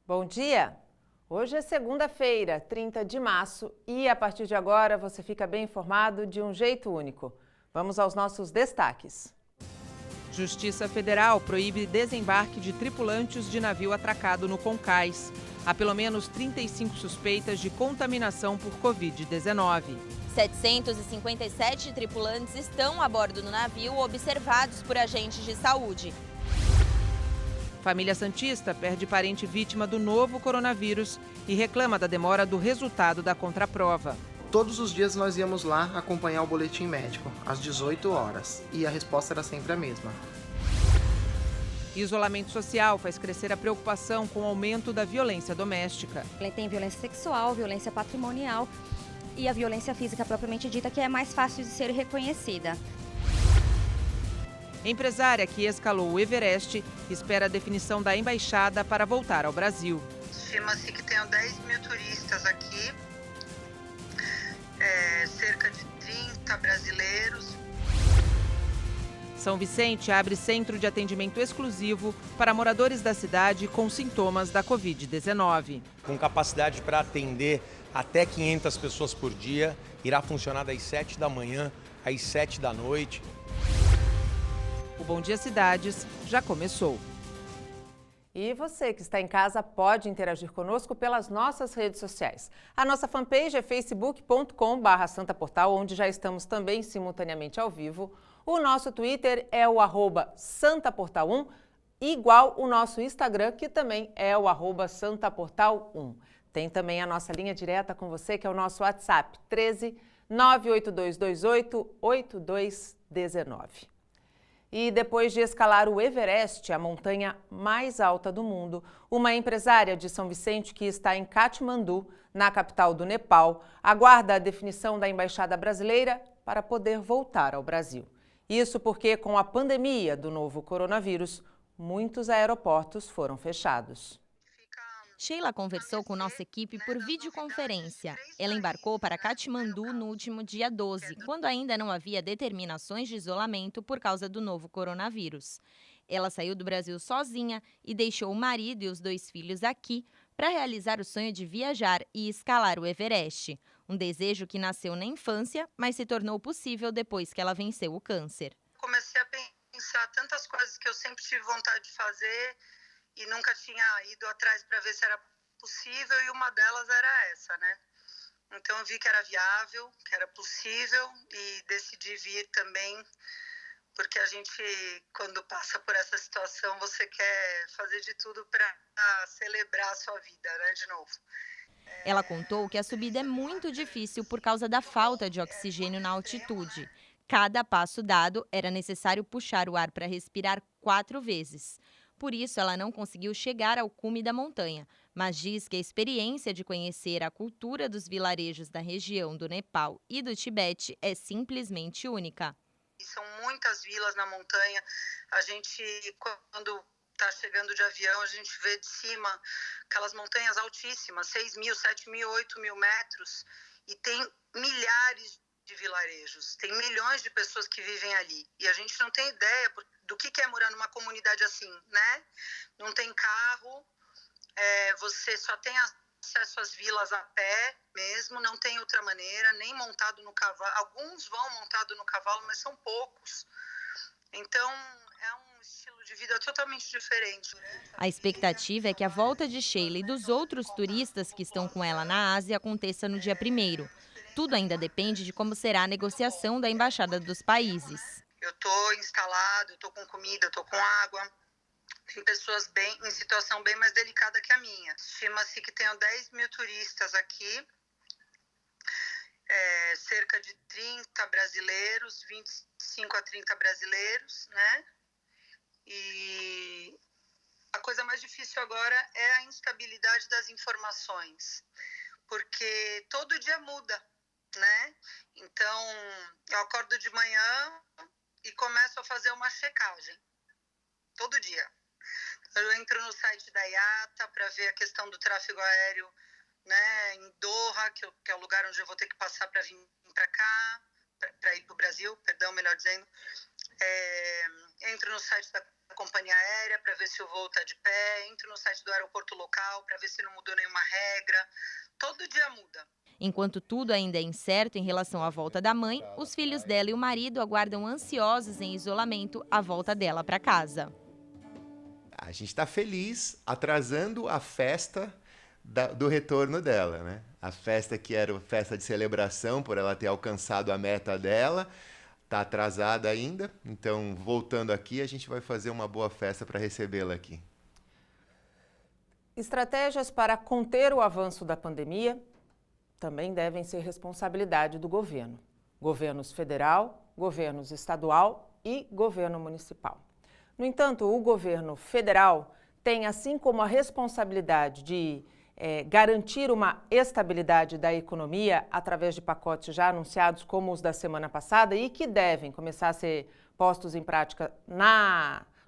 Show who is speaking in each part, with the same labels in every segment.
Speaker 1: Bom dia! Hoje é segunda-feira, 30 de março, e a partir de agora você fica bem informado de um jeito único. Vamos aos nossos destaques. Justiça Federal proíbe desembarque de tripulantes de navio atracado no Concais. Há pelo menos 35 suspeitas de contaminação por Covid-19.
Speaker 2: 757 tripulantes estão a bordo do navio observados por agentes de saúde.
Speaker 1: Família Santista perde parente vítima do novo coronavírus e reclama da demora do resultado da contraprova.
Speaker 3: Todos os dias nós íamos lá acompanhar o boletim médico, às 18 horas, e a resposta era sempre a mesma.
Speaker 1: Isolamento social faz crescer a preocupação com o aumento da violência doméstica.
Speaker 4: Tem violência sexual, violência patrimonial e a violência física propriamente dita, que é mais fácil de ser reconhecida.
Speaker 1: Empresária que escalou o Everest espera a definição da embaixada para voltar ao Brasil.
Speaker 5: Estima-se que tenham 10 mil turistas aqui, cerca de 30 brasileiros.
Speaker 1: São Vicente abre centro de atendimento exclusivo para moradores da cidade com sintomas da Covid-19.
Speaker 6: Com capacidade para atender até 500 pessoas por dia, irá funcionar das 7 da manhã às 7 da noite.
Speaker 1: O Bom Dia Cidades já começou. E você que está em casa pode interagir conosco pelas nossas redes sociais. A nossa fanpage é facebook.com/santaportal, onde já estamos também simultaneamente ao vivo. O nosso Twitter é o @santaportal1, igual o nosso Instagram, que também é o @santaportal1. Tem também a nossa linha direta com você, que é o nosso WhatsApp, 13 98228 8219. E depois de escalar o Everest, a montanha mais alta do mundo, uma empresária de São Vicente que está em Katmandu, na capital do Nepal, aguarda a definição da embaixada brasileira para poder voltar ao Brasil. Isso porque, com a pandemia do novo coronavírus, muitos aeroportos foram fechados.
Speaker 2: Sheila conversou com nossa equipe por videoconferência. Ela embarcou para Katmandu no último dia 12, quando ainda não havia determinações de isolamento por causa do novo coronavírus. Ela saiu do Brasil sozinha e deixou o marido e os 2 filhos aqui para realizar o sonho de viajar e escalar o Everest. Um desejo que nasceu na infância, mas se tornou possível depois que ela venceu o câncer.
Speaker 5: Comecei a pensar tantas coisas que eu sempre tive vontade de fazer e nunca tinha ido atrás para ver se era possível, e uma delas era essa, né? Então eu vi que era viável, que era possível, e decidi vir também, porque a gente, quando passa por essa situação, você quer fazer de tudo para celebrar a sua vida, né, de novo.
Speaker 2: Ela contou que a subida é muito difícil por causa da falta de oxigênio na altitude. Cada passo dado era necessário puxar o ar para respirar 4 vezes. Por isso, ela não conseguiu chegar ao cume da montanha, mas diz que a experiência de conhecer a cultura dos vilarejos da região do Nepal e do Tibete é simplesmente única.
Speaker 5: São muitas vilas na montanha. A gente, quando está chegando de avião, a gente vê de cima aquelas montanhas altíssimas, 6 mil, 7 mil, 8 mil metros, e tem milhares de vilarejos, tem milhões de pessoas que vivem ali, e a gente não tem ideia do que é morar numa comunidade assim, né? Não tem carro, você só tem acesso às vilas a pé mesmo, não tem outra maneira, nem montado no cavalo. Alguns vão montado no cavalo, mas são poucos. Então, é um estilo de vida totalmente diferente.
Speaker 2: A expectativa é que a volta de Sheila e dos outros turistas que estão com ela na Ásia aconteça no dia 1º. Tudo ainda depende de como será a negociação da embaixada dos países.
Speaker 5: Eu estou instalado, eu estou com comida, eu estou com água. Tem pessoas em situação bem mais delicada que a minha. Estima-se que tenham 10 mil turistas aqui, cerca de 30 brasileiros, 25 a 30 brasileiros, né? E a coisa mais difícil agora é a instabilidade das informações, porque todo dia muda, né? Então, eu acordo de manhã e começo a fazer uma checagem, todo dia. Eu entro no site da IATA para ver a questão do tráfego aéreo, né, em Doha, que é o lugar onde eu vou ter que passar para vir para cá, para ir para o Brasil, perdão, melhor dizendo. Entro no site da companhia aérea para ver se o voo está de pé, entro no site do aeroporto local para ver se não mudou nenhuma regra. Todo dia muda.
Speaker 2: Enquanto tudo ainda é incerto em relação à volta da mãe, os filhos dela e o marido aguardam ansiosos em isolamento a volta dela para casa.
Speaker 7: A gente está feliz atrasando a festa do retorno dela, né? A festa que era festa de celebração por ela ter alcançado a meta dela, está atrasada ainda. Então, voltando aqui, a gente vai fazer uma boa festa para recebê-la aqui.
Speaker 1: Estratégias para conter o avanço da pandemia também devem ser responsabilidade do governo. Governos federal, governos estadual e governo municipal. No entanto, o governo federal tem, assim como a responsabilidade de garantir uma estabilidade da economia através de pacotes já anunciados como os da semana passada e que devem começar a ser postos em prática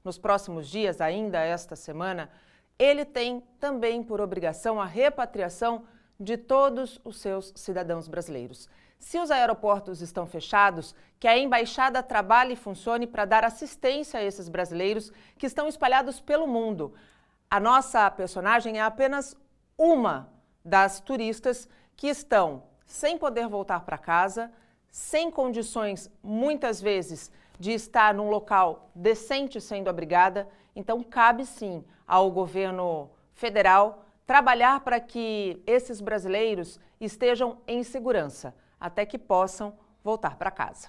Speaker 1: nos próximos dias, ainda esta semana, ele tem também por obrigação a repatriação de todos os seus cidadãos brasileiros. Se os aeroportos estão fechados, que a embaixada trabalhe e funcione para dar assistência a esses brasileiros que estão espalhados pelo mundo. A nossa personagem é apenas uma das turistas que estão sem poder voltar para casa, sem condições, muitas vezes, de estar num local decente sendo abrigada. Então, cabe sim ao governo federal trabalhar para que esses brasileiros estejam em segurança, até que possam voltar para casa.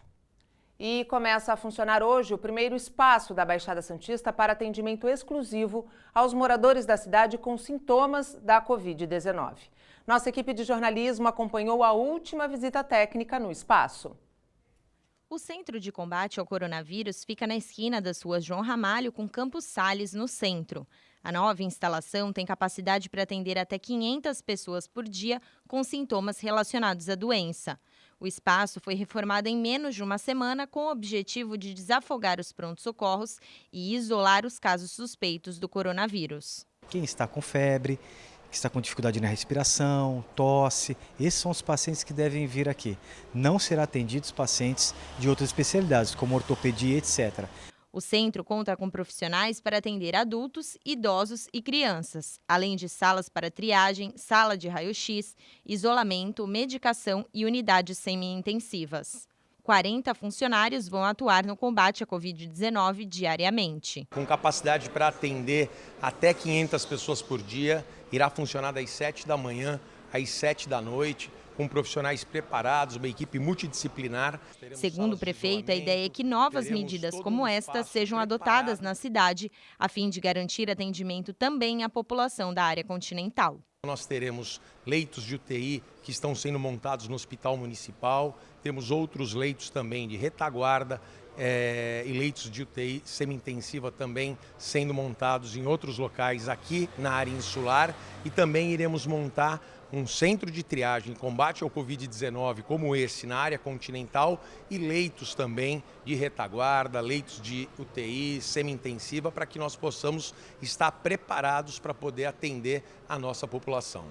Speaker 1: E começa a funcionar hoje o primeiro espaço da Baixada Santista para atendimento exclusivo aos moradores da cidade com sintomas da Covid-19. Nossa equipe de jornalismo acompanhou a última visita técnica no espaço.
Speaker 2: O Centro de Combate ao Coronavírus fica na esquina das ruas João Ramalho com Campos Sales, no centro. A nova instalação tem capacidade para atender até 500 pessoas por dia com sintomas relacionados à doença. O espaço foi reformado em menos de uma semana com o objetivo de desafogar os prontos-socorros e isolar os casos suspeitos do coronavírus.
Speaker 8: Quem está com febre, que está com dificuldade na respiração, tosse, esses são os pacientes que devem vir aqui. Não serão atendidos pacientes de outras especialidades, como ortopedia, etc.
Speaker 2: O centro conta com profissionais para atender adultos, idosos e crianças, além de salas para triagem, sala de raio-x, isolamento, medicação e unidades semi-intensivas. 40 funcionários vão atuar no combate à Covid-19 diariamente.
Speaker 6: Com capacidade para atender até 500 pessoas por dia, irá funcionar das 7 da manhã às 7 da noite, com profissionais preparados, uma equipe multidisciplinar.
Speaker 2: Segundo o prefeito, a ideia é que novas medidas como esta sejam adotadas na cidade, a fim de garantir atendimento também à população da área continental.
Speaker 6: Nós teremos leitos de UTI que estão sendo montados no Hospital Municipal, temos outros leitos também de retaguarda e leitos de UTI semi-intensiva também sendo montados em outros locais aqui na área insular, e também iremos montar um centro de triagem, combate ao Covid-19 como esse na área continental, e leitos também de retaguarda, leitos de UTI semi-intensiva, para que nós possamos estar preparados para poder atender a nossa população.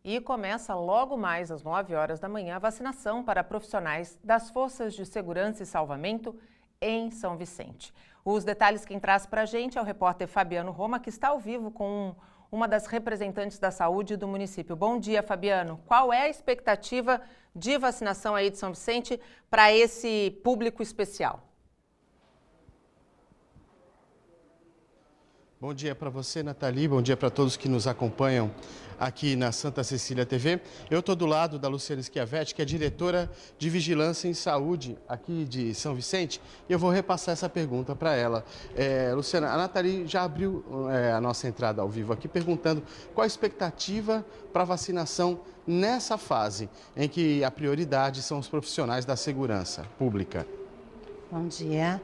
Speaker 1: E começa logo mais às 9 horas da manhã a vacinação para profissionais das Forças de Segurança e Salvamento em São Vicente. Os detalhes quem traz para a gente é o repórter Fabiano Roma, que está ao vivo com uma das representantes da saúde do município. Bom dia, Fabiano. Qual é a expectativa de vacinação aí de São Vicente para esse público especial?
Speaker 9: Bom dia para você, Nathalie. Bom dia para todos que nos acompanham aqui na Santa Cecília TV. Eu estou do lado da Luciana Schiavetti, que é diretora de Vigilância em Saúde aqui de São Vicente, e eu vou repassar essa pergunta para ela. Luciana, a Nathalie já abriu a nossa entrada ao vivo aqui, perguntando qual a expectativa para vacinação nessa fase, em que a prioridade são os profissionais da segurança pública.
Speaker 10: Bom dia.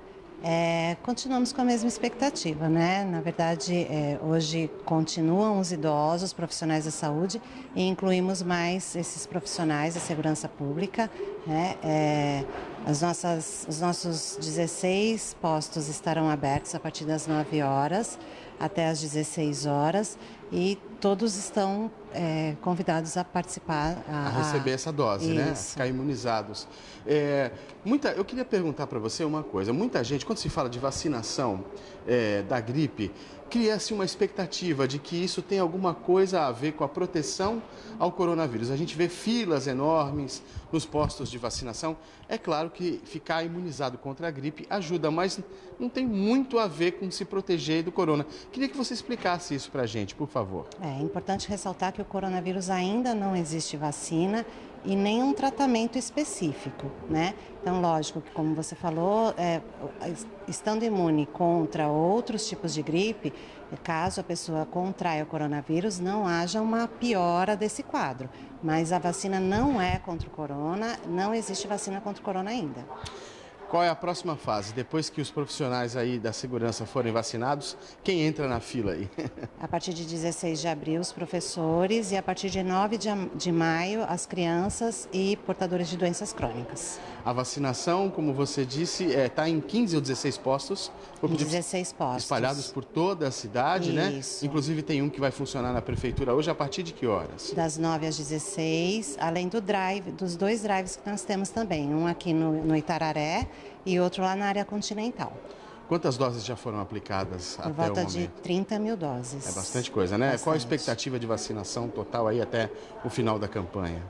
Speaker 10: Continuamos com a mesma expectativa, né? Na verdade, hoje continuam os idosos, profissionais da saúde, e incluímos mais esses profissionais da segurança pública, né? Os nossos 16 postos estarão abertos a partir das 9 horas até as 16 horas. e todos estão convidados a participar.
Speaker 9: A receber essa dose, né? A ficar imunizados. Eu queria perguntar para você uma coisa. Muita gente, quando se fala de vacinação da gripe, cria-se uma expectativa de que isso tem alguma coisa a ver com a proteção ao coronavírus. A gente vê filas enormes nos postos de vacinação. É claro que ficar imunizado contra a gripe ajuda, mas não tem muito a ver com se proteger do corona. Queria que você explicasse isso para a gente, por favor.
Speaker 10: É importante ressaltar que o coronavírus ainda não existe vacina e nenhum tratamento específico, né? Então, lógico que, como você falou, estando imune contra outros tipos de gripe, caso a pessoa contraia o coronavírus, não haja uma piora desse quadro. Mas a vacina não é contra o corona, não existe vacina contra o corona ainda.
Speaker 9: Qual é a próxima fase? Depois que os profissionais aí da segurança forem vacinados, quem entra na fila aí?
Speaker 10: A partir de 16 de abril, os professores, e a partir de 9 de maio, as crianças e portadores de doenças crônicas.
Speaker 9: A vacinação, como você disse, está em 15 ou 16 postos?
Speaker 10: 16 postos.
Speaker 9: Espalhados por toda a cidade,
Speaker 10: Isso.
Speaker 9: Né? Inclusive tem um que vai funcionar na prefeitura hoje, a partir de que horas?
Speaker 10: Das 9 às 16, além dos 2 drives que nós temos também, um aqui no Itararé e outro lá na área continental.
Speaker 9: Quantas doses já foram aplicadas até o momento?
Speaker 10: Por volta de 30 mil doses.
Speaker 9: É bastante coisa, né?
Speaker 10: Bastante.
Speaker 9: Qual a expectativa de vacinação total aí até o final da campanha?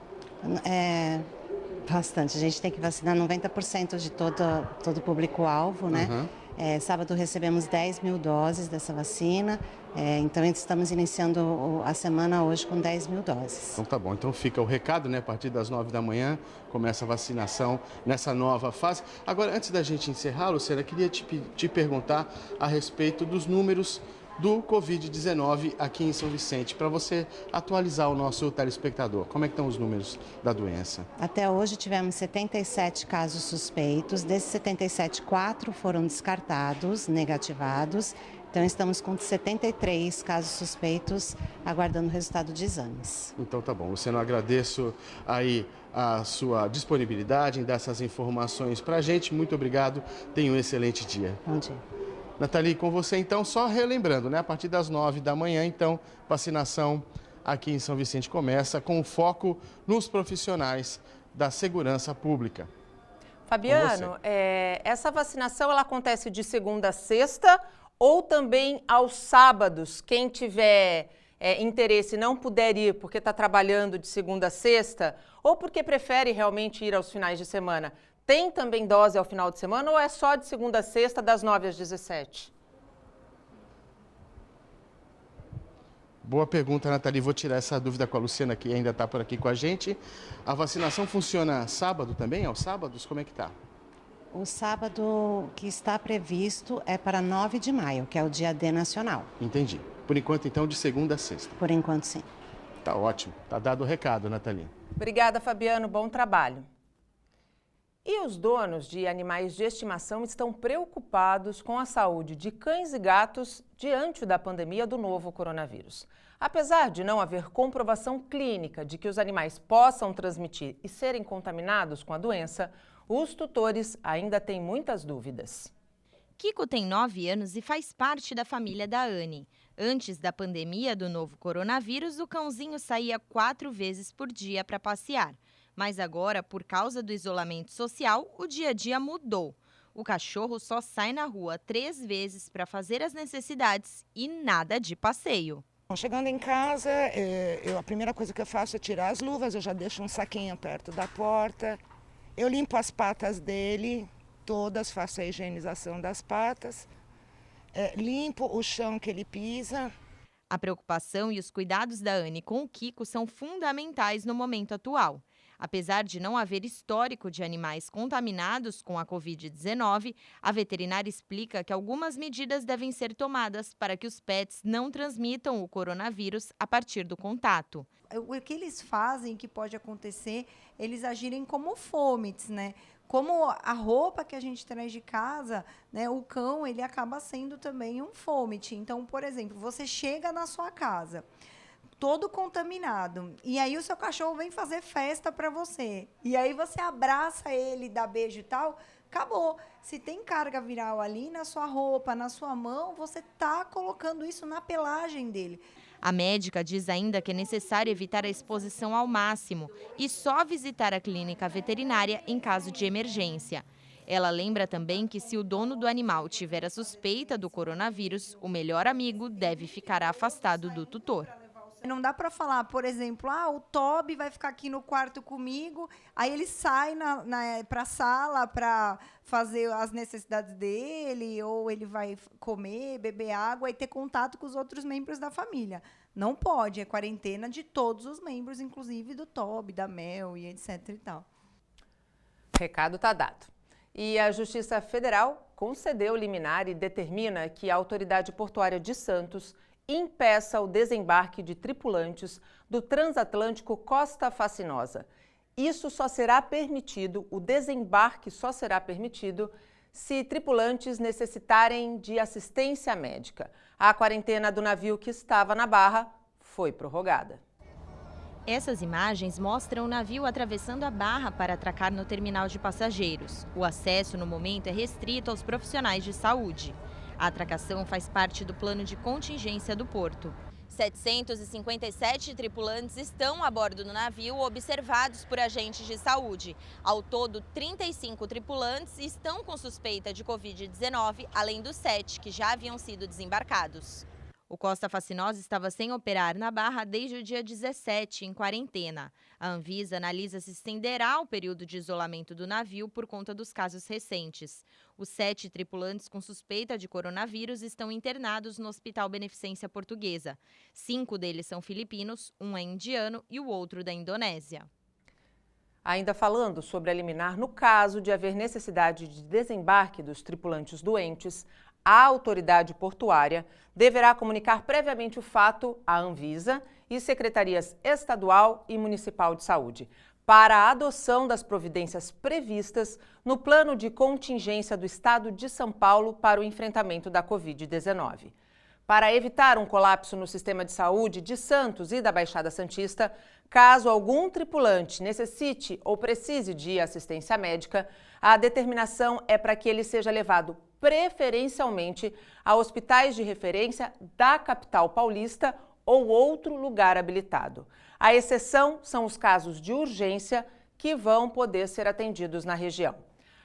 Speaker 10: Bastante. A gente tem que vacinar 90% de todo o público-alvo, né?
Speaker 9: Uhum.
Speaker 10: Sábado recebemos 10 mil doses dessa vacina, então estamos iniciando a semana hoje com 10 mil doses.
Speaker 9: Então tá bom, então fica o recado, né? A partir das 9 da manhã começa a vacinação nessa nova fase. Agora, antes da gente encerrar, Luciana, queria te perguntar a respeito dos números do Covid-19 aqui em São Vicente, para você atualizar o nosso telespectador. Como é que estão os números da doença?
Speaker 10: Até hoje tivemos 77 casos suspeitos, desses 77, 4 foram descartados, negativados, então estamos com 73 casos suspeitos aguardando o resultado de exames.
Speaker 9: Então tá bom, Luciano, agradeço aí a sua disponibilidade em dar essas informações para a gente, muito obrigado, tenha um excelente dia.
Speaker 10: Bom dia.
Speaker 9: Nathalie, com você então, só relembrando, né? A partir das 9 da manhã, então, vacinação aqui em São Vicente começa com foco nos profissionais da segurança pública.
Speaker 1: Fabiano, essa vacinação ela acontece de segunda a sexta ou também aos sábados? Quem tiver interesse e não puder ir porque está trabalhando de segunda a sexta ou porque prefere realmente ir aos finais de semana, tem também dose ao final de semana ou é só de segunda a sexta, das 9 às 17?
Speaker 9: Boa pergunta, Nathalie. Vou tirar essa dúvida com a Luciana, que ainda está por aqui com a gente. A vacinação funciona sábado também? Aos sábados? Como é que está?
Speaker 10: O sábado que está previsto é para 9 de maio, que é o dia D nacional.
Speaker 9: Entendi. Por enquanto, então, de segunda a sexta.
Speaker 10: Por enquanto, sim.
Speaker 9: Tá ótimo. Tá dado o recado, Nathalie.
Speaker 1: Obrigada, Fabiano. Bom trabalho. E os donos de animais de estimação estão preocupados com a saúde de cães e gatos diante da pandemia do novo coronavírus. Apesar de não haver comprovação clínica de que os animais possam transmitir e serem contaminados com a doença, os tutores ainda têm muitas dúvidas.
Speaker 2: Kiko tem 9 anos e faz parte da família da Anne. Antes da pandemia do novo coronavírus, o cãozinho saía 4 vezes por dia para passear. Mas agora, por causa do isolamento social, o dia a dia mudou. O cachorro só sai na rua 3 vezes para fazer as necessidades e nada de passeio.
Speaker 11: Chegando em casa, a primeira coisa que eu faço é tirar as luvas, eu já deixo um saquinho perto da porta. Eu limpo as patas dele, todas, faço a higienização das patas. Limpo o chão que ele pisa.
Speaker 2: A preocupação e os cuidados da Anne com o Kiko são fundamentais no momento atual. Apesar de não haver histórico de animais contaminados com a Covid-19, a veterinária explica que algumas medidas devem ser tomadas para que os pets não transmitam o coronavírus a partir do contato.
Speaker 12: O que eles fazem, que pode acontecer, eles agirem como fômites, né? Como a roupa que a gente traz de casa, né, o cão ele acaba sendo também um fômite. Então, por exemplo, você chega na sua casa todo contaminado, e aí o seu cachorro vem fazer festa para você, e aí você abraça ele, dá beijo e tal, acabou. Se tem carga viral ali na sua roupa, na sua mão, você está colocando isso na pelagem dele.
Speaker 2: A médica diz ainda que é necessário evitar a exposição ao máximo e só visitar a clínica veterinária em caso de emergência. Ela lembra também que se o dono do animal tiver a suspeita do coronavírus, o melhor amigo deve ficar afastado do tutor.
Speaker 12: Não dá para falar, por exemplo, o Toby vai ficar aqui no quarto comigo, aí ele sai para a sala para fazer as necessidades dele, ou ele vai comer, beber água e ter contato com os outros membros da família. Não pode, é quarentena de todos os membros, inclusive do Toby, da Mel e etc e tal.
Speaker 1: Recado está dado. E a Justiça Federal concedeu liminar e determina que a Autoridade Portuária de Santos impeça o desembarque de tripulantes do transatlântico Costa Fascinosa. O desembarque só será permitido se tripulantes necessitarem de assistência médica. A quarentena do navio que estava na Barra foi prorrogada.
Speaker 2: Essas imagens mostram o navio atravessando a Barra para atracar no terminal de passageiros. O acesso, no momento, é restrito aos profissionais de saúde. A atracação faz parte do plano de contingência do porto. 757 tripulantes estão a bordo do navio, observados por agentes de saúde. Ao todo, 35 tripulantes estão com suspeita de Covid-19, além dos 7 que já haviam sido desembarcados. O Costa Fascinosa estava sem operar na Barra desde o dia 17, em quarentena. A Anvisa analisa se estenderá o período de isolamento do navio por conta dos casos recentes. Os 7 tripulantes com suspeita de coronavírus estão internados no Hospital Beneficência Portuguesa. 5 deles são filipinos, um é indiano e o outro da Indonésia.
Speaker 1: Ainda falando sobre a liminar no caso de haver necessidade de desembarque dos tripulantes doentes, a autoridade portuária deverá comunicar previamente o fato à Anvisa e secretarias estadual e municipal de saúde para a adoção das providências previstas no plano de contingência do Estado de São Paulo para o enfrentamento da Covid-19. Para evitar um colapso no sistema de saúde de Santos e da Baixada Santista, caso algum tripulante necessite ou precise de assistência médica, a determinação é para que ele seja levado preferencialmente a hospitais de referência da capital paulista ou outro lugar habilitado. A exceção são os casos de urgência que vão poder ser atendidos na região.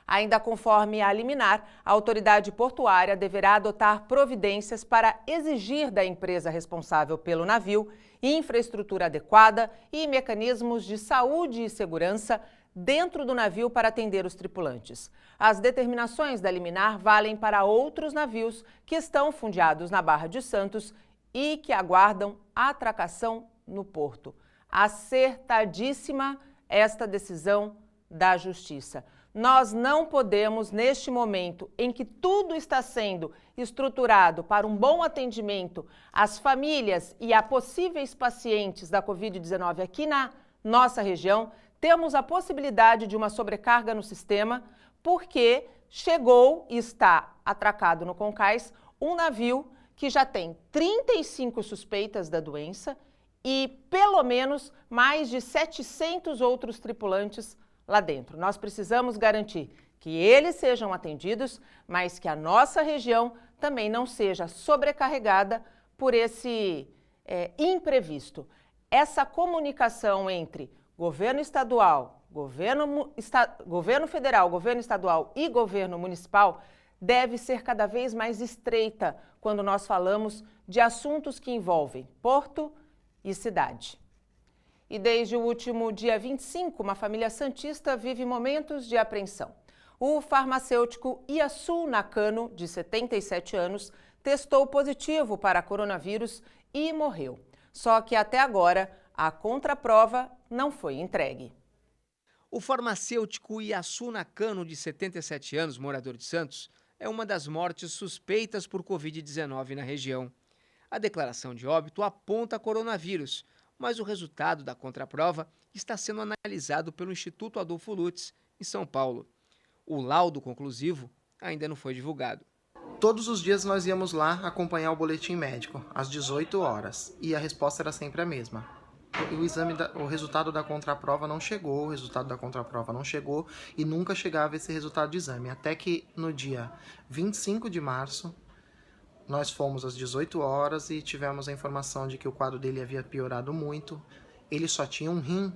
Speaker 1: Ainda conforme a liminar, a autoridade portuária deverá adotar providências para exigir da empresa responsável pelo navio infraestrutura adequada e mecanismos de saúde e segurança dentro do navio para atender os tripulantes. As determinações da liminar valem para outros navios que estão fundeados na Barra de Santos e que aguardam atracação no porto. Acertadíssima esta decisão da Justiça. Nós não podemos, neste momento em que tudo está sendo estruturado para um bom atendimento às famílias e a possíveis pacientes da Covid-19 aqui na nossa região, temos a possibilidade de uma sobrecarga no sistema, porque chegou e está atracado no Concais um navio que já tem 35 suspeitas da doença e pelo menos mais de 700 outros tripulantes lá dentro. Nós precisamos garantir que eles sejam atendidos, mas que a nossa região também não seja sobrecarregada por esse imprevisto. Essa comunicação entre governo estadual, governo federal, governo estadual e governo municipal deve ser cada vez mais estreita quando nós falamos de assuntos que envolvem porto e cidade. E desde o último dia 25, uma família santista vive momentos de apreensão. O farmacêutico Iaçu Nakano, de 77 anos, testou positivo para coronavírus e morreu. Só que até agora a contraprova não foi entregue.
Speaker 13: O farmacêutico Iaçu Nakano, de 77 anos, morador de Santos, é uma das mortes suspeitas por Covid-19 na região. A declaração de óbito aponta coronavírus, mas o resultado da contraprova está sendo analisado pelo Instituto Adolfo Lutz, em São Paulo. O laudo conclusivo ainda não foi divulgado.
Speaker 3: Todos os dias nós íamos lá acompanhar o boletim médico, às 18 horas, e a resposta era sempre a mesma. O resultado da contraprova não chegou, e nunca chegava esse resultado de exame. Até que no dia 25 de março, Nós fomos às 18 horas e tivemos a informação de que o quadro dele havia piorado muito. Ele só tinha um rim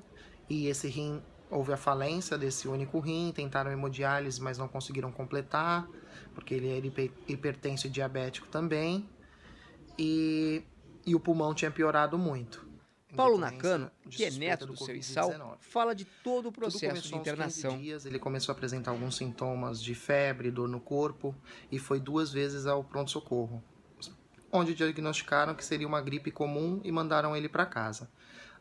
Speaker 3: e esse rim, houve a falência desse único rim, tentaram hemodiálise, mas não conseguiram completar, porque ele era hipertenso e diabético também, e o pulmão tinha piorado muito.
Speaker 13: Paulo Nakano, que é neto do seu Issal, fala de todo o processo de internação.
Speaker 3: 15 dias, ele começou a apresentar alguns sintomas de febre, dor no corpo, e foi 2 vezes ao pronto-socorro, onde diagnosticaram que seria uma gripe comum e mandaram ele para casa.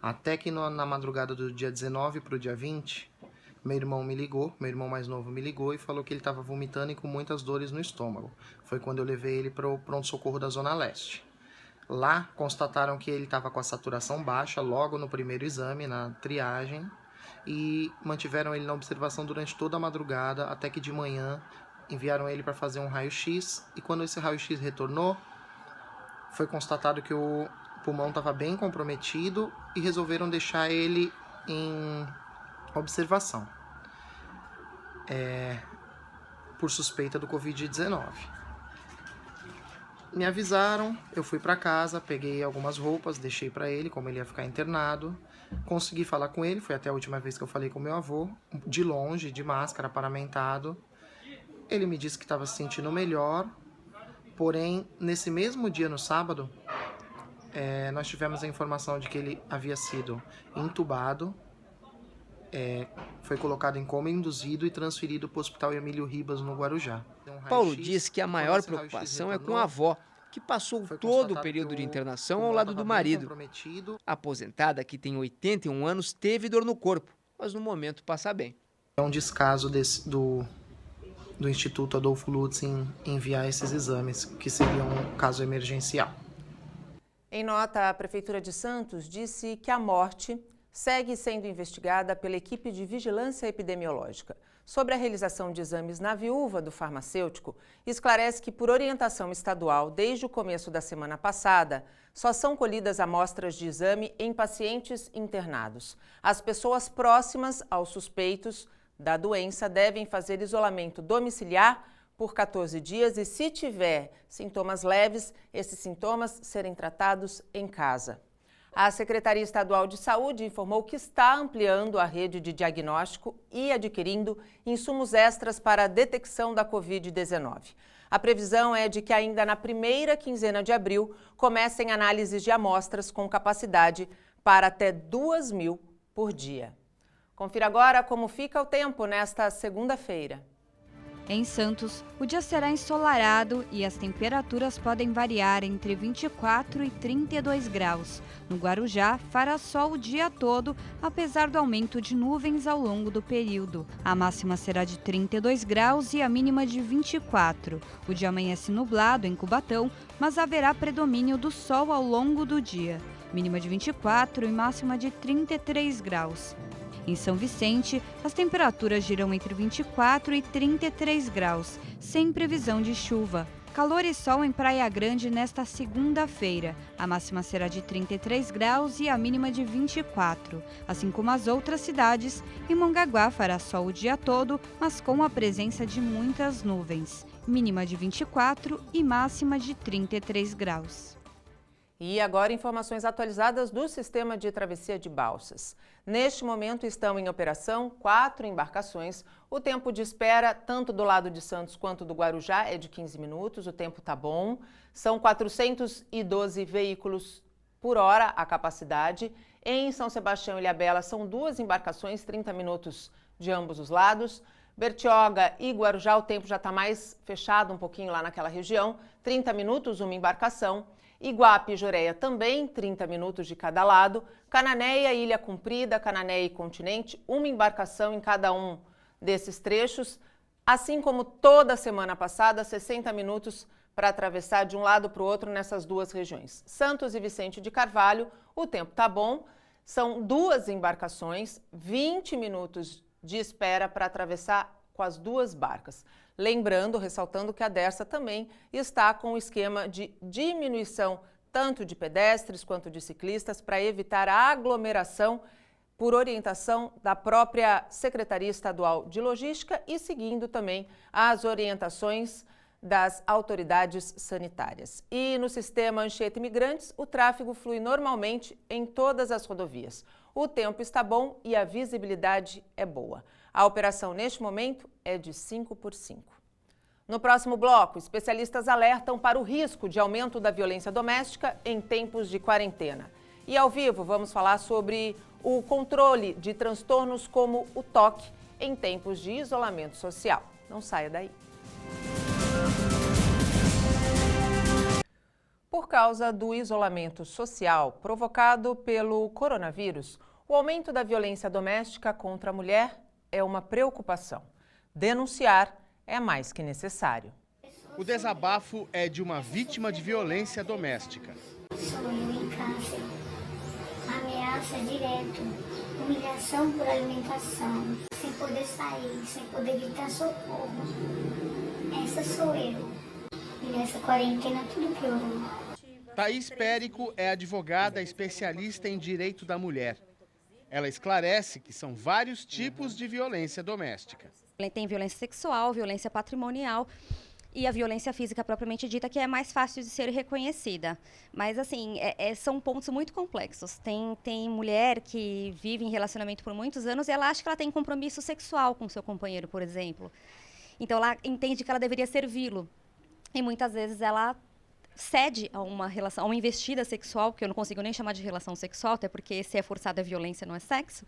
Speaker 3: Até que na madrugada do dia 19 para o dia 20, meu irmão mais novo me ligou e falou que ele estava vomitando e com muitas dores no estômago. Foi quando eu levei ele para o pronto-socorro da Zona Leste. Lá, constataram que ele estava com a saturação baixa logo no primeiro exame, na triagem, e mantiveram ele na observação durante toda a madrugada, até que de manhã enviaram ele para fazer um raio-x, e quando esse raio-x retornou, foi constatado que o pulmão estava bem comprometido e resolveram deixar ele em observação, por suspeita do Covid-19. Me avisaram, eu fui para casa, peguei algumas roupas, deixei para ele, como ele ia ficar internado. Consegui falar com ele, foi até a última vez que eu falei com meu avô, de longe, de máscara, paramentado. Ele me disse que estava se sentindo melhor, porém, nesse mesmo dia, no sábado, nós tivemos a informação de que ele havia sido entubado, foi colocado em coma induzido e transferido para o Hospital Emílio Ribas, no Guarujá.
Speaker 13: Paulo diz que a maior preocupação é com a avó, que passou todo o período de internação ao lado do marido. A aposentada, que tem 81 anos, teve dor no corpo, mas no momento passa bem.
Speaker 3: É um descaso do Instituto Adolfo Lutz em enviar esses exames, que seria um caso emergencial.
Speaker 1: Em nota, a Prefeitura de Santos disse que a morte segue sendo investigada pela equipe de vigilância epidemiológica. Sobre a realização de exames na viúva do farmacêutico, esclarece que, por orientação estadual, desde o começo da semana passada, só são colhidas amostras de exame em pacientes internados. As pessoas próximas aos suspeitos da doença devem fazer isolamento domiciliar por 14 dias e, se tiver sintomas leves, esses sintomas serem tratados em casa. A Secretaria Estadual de Saúde informou que está ampliando a rede de diagnóstico e adquirindo insumos extras para a detecção da Covid-19. A previsão é de que ainda na primeira quinzena de abril comecem análises de amostras com capacidade para até 2.000 por dia. Confira agora como fica o tempo nesta segunda-feira.
Speaker 4: Em Santos, o dia será ensolarado e as temperaturas podem variar entre 24 e 32 graus. No Guarujá, fará sol o dia todo, apesar do aumento de nuvens ao longo do período. A máxima será de 32 graus e a mínima de 24. O dia amanhece nublado em Cubatão, mas haverá predomínio do sol ao longo do dia. Mínima de 24 e máxima de 33 graus. Em São Vicente, as temperaturas giram entre 24 e 33 graus, sem previsão de chuva. Calor e sol em Praia Grande nesta segunda-feira. A máxima será de 33 graus e a mínima de 24. Assim como as outras cidades, em Mongaguá fará sol o dia todo, mas com a presença de muitas nuvens. Mínima de 24 e máxima de 33 graus.
Speaker 1: E agora informações atualizadas do sistema de travessia de balsas. Neste momento estão em operação 4 embarcações. O tempo de espera, tanto do lado de Santos quanto do Guarujá, é de 15 minutos. O tempo está bom. São 412 veículos por hora a capacidade. Em São Sebastião e Ilhabela são 2 embarcações, 30 minutos de ambos os lados. Bertioga e Guarujá, o tempo já está mais fechado um pouquinho lá naquela região. 30 minutos, uma embarcação. Iguape e Jureia também, 30 minutos de cada lado. Cananéia, Ilha Comprida, Cananéia e Continente, uma embarcação em cada um desses trechos. Assim como toda semana passada, 60 minutos para atravessar de um lado para o outro nessas 2 regiões. Santos e Vicente de Carvalho, o tempo está bom. São 2 embarcações, 20 minutos de espera para atravessar com as 2 barcas. Lembrando, ressaltando que a Dersa também está com o esquema de diminuição tanto de pedestres quanto de ciclistas para evitar a aglomeração por orientação da própria Secretaria Estadual de Logística e seguindo também as orientações das autoridades sanitárias. E no sistema Anchieta Imigrantes, o tráfego flui normalmente em todas as rodovias. O tempo está bom e a visibilidade é boa. A operação neste momento é de 5x5. No próximo bloco, especialistas alertam para o risco de aumento da violência doméstica em tempos de quarentena. E ao vivo vamos falar sobre o controle de transtornos como o toque em tempos de isolamento social. Não saia daí. Por causa do isolamento social provocado pelo coronavírus, o aumento da violência doméstica contra a mulher é uma preocupação. Denunciar é mais que necessário.
Speaker 9: O desabafo é de uma vítima de violência doméstica.
Speaker 14: Sou eu em câncer, ameaça direto, humilhação por alimentação, sem poder sair, sem poder gritar socorro. Essa sou eu. E nessa quarentena tudo piorou.
Speaker 9: Thaís Périco é advogada especialista em direito da mulher. Ela esclarece que são vários tipos de violência doméstica.
Speaker 15: Tem violência sexual, violência patrimonial e a violência física propriamente dita, que é mais fácil de ser reconhecida. Mas, assim, são pontos muito complexos. Tem mulher que vive em relacionamento por muitos anos e ela acha que ela tem compromisso sexual com seu companheiro, por exemplo. Então, ela entende que ela deveria servi-lo. E muitas vezes ela cede a uma relação, a uma investida sexual, que eu não consigo nem chamar de relação sexual, até porque se é forçada a violência não é sexo,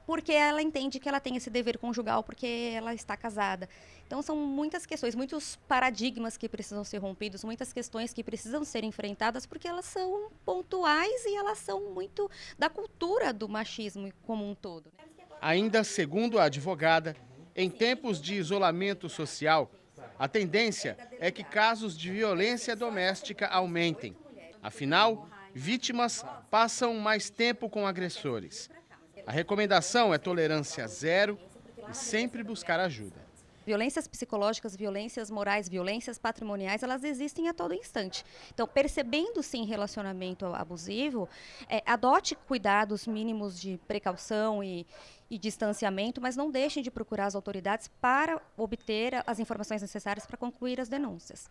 Speaker 15: porque ela entende que ela tem esse dever conjugal porque ela está casada. Então são muitas questões, muitos paradigmas que precisam ser rompidos, muitas questões que precisam ser enfrentadas, porque elas são pontuais e elas são muito da cultura do machismo como um todo.
Speaker 9: Ainda segundo a advogada, em tempos de isolamento social, a tendência é que casos de violência doméstica aumentem. Afinal, vítimas passam mais tempo com agressores. A recomendação é tolerância zero e sempre buscar ajuda.
Speaker 15: Violências psicológicas, violências morais, violências patrimoniais, elas existem a todo instante. Então, percebendo-se em relacionamento abusivo, adote cuidados mínimos de precaução e distanciamento, mas não deixem de procurar as autoridades para obter as informações necessárias para concluir as denúncias.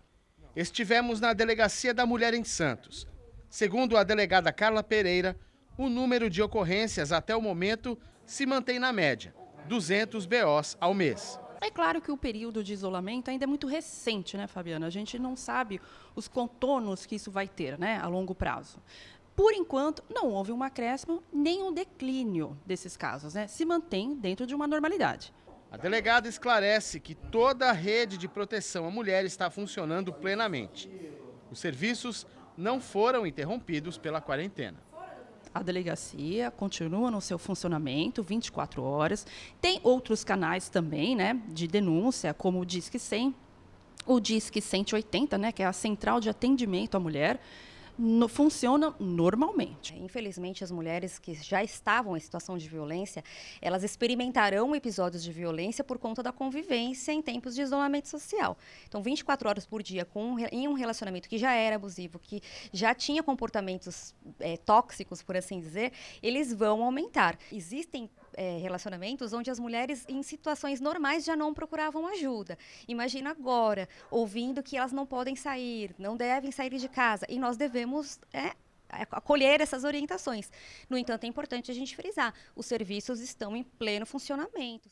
Speaker 9: Estivemos na Delegacia da Mulher em Santos. Segundo a delegada Carla Pereira, o número de ocorrências até o momento se mantém na média, 200 BOs ao mês.
Speaker 16: É claro que o período de isolamento ainda é muito recente, né, Fabiana? A gente não sabe os contornos que isso vai ter, né, a longo prazo. Por enquanto, não houve um acréscimo nem um declínio desses casos, né? Se mantém dentro de uma normalidade.
Speaker 9: A delegada esclarece que toda a rede de proteção à mulher está funcionando plenamente. Os serviços não foram interrompidos pela quarentena.
Speaker 16: A delegacia continua no seu funcionamento 24 horas. Tem outros canais também, né, de denúncia, como o Disque 100, o Disque 180, né, que é a central de atendimento à mulher. Funciona normalmente.
Speaker 15: Infelizmente, as mulheres que já estavam em situação de violência, elas experimentarão episódios de violência por conta da convivência em tempos de isolamento social. Então, 24 horas por dia em um relacionamento que já era abusivo, que já tinha comportamentos tóxicos, por assim dizer, eles vão aumentar. Existem relacionamentos onde as mulheres, em situações normais, já não procuravam ajuda. Imagina agora, ouvindo que elas não podem sair, não devem sair de casa, e nós devemos acolher essas orientações. No entanto, é importante a gente frisar, os serviços estão em pleno funcionamento.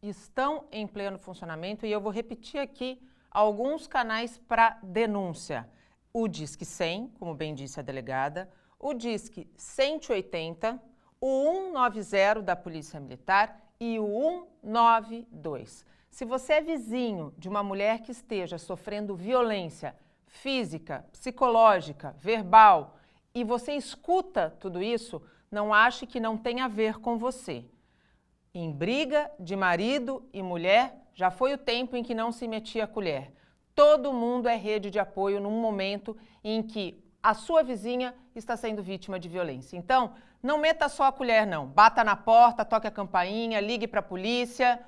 Speaker 1: Estão em pleno funcionamento e eu vou repetir aqui alguns canais para denúncia. O Disque 100, como bem disse a delegada, o Disque 180, o 190 da Polícia Militar e o 192. Se você é vizinho de uma mulher que esteja sofrendo violência física, psicológica, verbal, e você escuta tudo isso, não ache que não tem a ver com você. Em briga de marido e mulher, já foi o tempo em que não se metia a colher. Todo mundo é rede de apoio num momento em que a sua vizinha está sendo vítima de violência. Então, não meta só a colher, não. Bata na porta, toque a campainha, ligue para a polícia,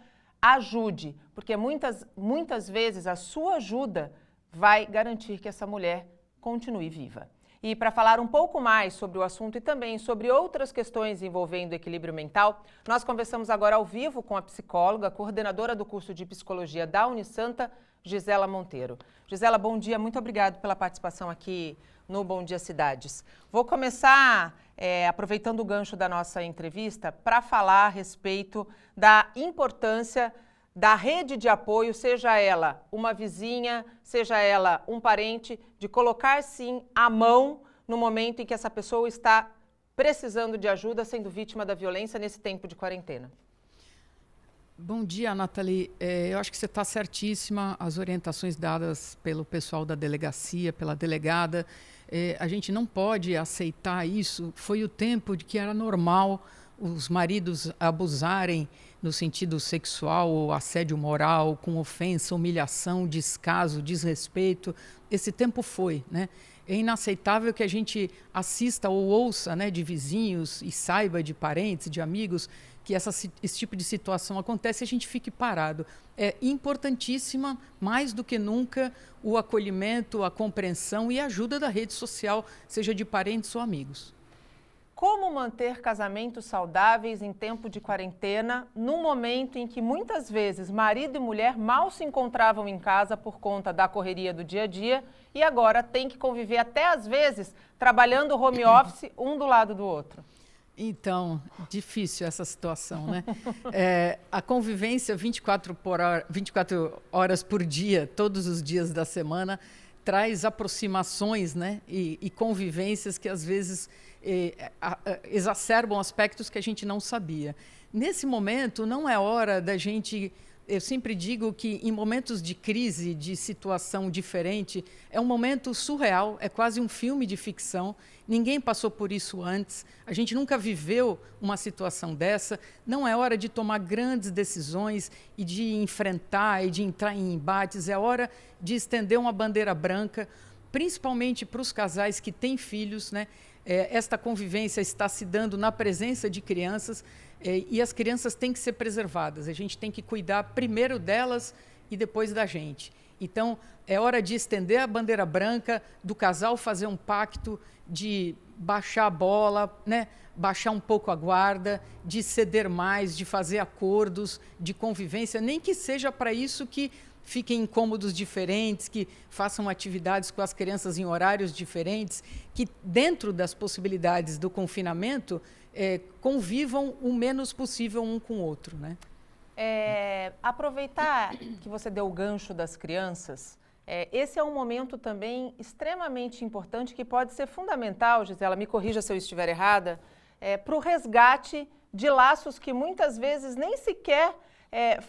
Speaker 1: ajude, porque muitas vezes a sua ajuda vai garantir que essa mulher continue viva. E para falar um pouco mais sobre o assunto e também sobre outras questões envolvendo o equilíbrio mental, nós conversamos agora ao vivo com a psicóloga, coordenadora do curso de psicologia da Unisanta, Gisela Monteiro. Gisela, bom dia, muito obrigado pela participação aqui no Bom Dia Cidades. Vou começar aproveitando o gancho da nossa entrevista para falar a respeito da importância da rede de apoio, seja ela uma vizinha, seja ela um parente, de colocar sim a mão no momento em que essa pessoa está precisando de ajuda, sendo vítima da violência nesse tempo de quarentena.
Speaker 17: Bom dia, Nathalie. Eu acho que você está certíssima. As orientações dadas pelo pessoal da delegacia, pela delegada, a gente não pode aceitar isso. Foi o tempo de que era normal os maridos abusarem no sentido sexual ou assédio moral, com ofensa, humilhação, descaso, desrespeito. Esse tempo foi, né? É inaceitável que a gente assista ou ouça, né, de vizinhos e saiba de parentes, de amigos, que esse tipo de situação acontece e a gente fique parado. É importantíssima, mais do que nunca, o acolhimento, a compreensão e a ajuda da rede social, seja de parentes ou amigos.
Speaker 1: Como manter casamentos saudáveis em tempo de quarentena, num momento em que muitas vezes marido e mulher mal se encontravam em casa por conta da correria do dia a dia e agora tem que conviver até às vezes trabalhando home office um do lado do outro?
Speaker 17: Então, difícil essa situação, né? A convivência 24 horas por dia, todos os dias da semana, traz aproximações, né? E convivências que às vezes exacerbam aspectos que a gente não sabia. Nesse momento, não é hora da gente... Eu sempre digo que em momentos de crise, de situação diferente, é um momento surreal, é quase um filme de ficção. Ninguém passou por isso antes, a gente nunca viveu uma situação dessa. Não é hora de tomar grandes decisões e de enfrentar e de entrar em embates. É hora de estender uma bandeira branca, principalmente para os casais que têm filhos, né? Esta convivência está se dando na presença de crianças e as crianças têm que ser preservadas. A gente tem que cuidar primeiro delas e depois da gente. Então, é hora de estender a bandeira branca, do casal fazer um pacto, de baixar a bola, né? Baixar um pouco a guarda, de ceder mais, de fazer acordos de convivência, nem que seja para isso que fiquem em cômodos diferentes, que façam atividades com as crianças em horários diferentes, que dentro das possibilidades do confinamento convivam o menos possível um com o outro, né?
Speaker 1: Aproveitar que você deu o gancho das crianças, esse é um momento também extremamente importante que pode ser fundamental, Gisela, me corrija se eu estiver errada, para o resgate de laços que muitas vezes nem sequer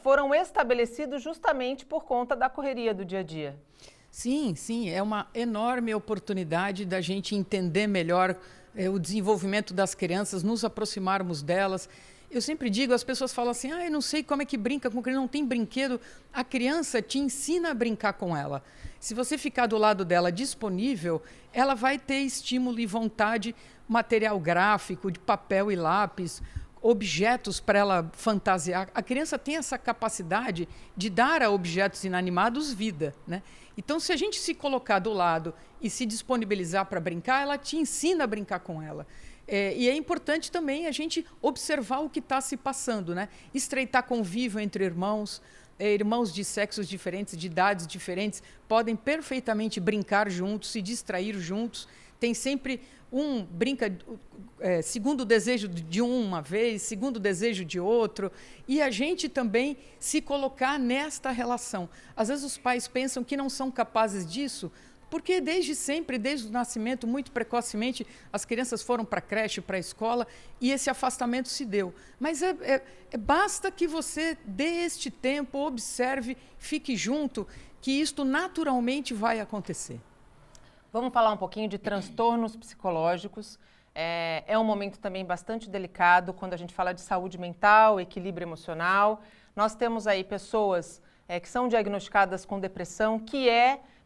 Speaker 1: foram estabelecidos justamente por conta da correria do dia a dia.
Speaker 17: Sim, sim, é uma enorme oportunidade da gente entender melhor o desenvolvimento das crianças, nos aproximarmos delas. Eu sempre digo, as pessoas falam assim, eu não sei como é que brinca com criança, não tem brinquedo. A criança te ensina a brincar com ela. Se você ficar do lado dela disponível, ela vai ter estímulo e vontade, material gráfico, de papel e lápis, objetos para ela fantasiar. A criança tem essa capacidade de dar a objetos inanimados vida, né? Então, se a gente se colocar do lado e se disponibilizar para brincar, ela te ensina a brincar com ela. E é importante também a gente observar o que está se passando, né? Estreitar convívio entre irmãos, irmãos de sexos diferentes, de idades diferentes, podem perfeitamente brincar juntos, se distrair juntos. Tem sempre um brinca segundo o desejo de um uma vez, segundo o desejo de outro, e a gente também se colocar nesta relação. Às vezes os pais pensam que não são capazes disso, porque desde sempre, desde o nascimento, muito precocemente, as crianças foram para a creche, para a escola, e esse afastamento se deu. Mas basta que você dê este tempo, observe, fique junto, que isto naturalmente vai acontecer.
Speaker 1: Vamos falar um pouquinho de transtornos psicológicos. É um momento também bastante delicado quando a gente fala de saúde mental, equilíbrio emocional. Nós temos aí pessoas que são diagnosticadas com depressão, que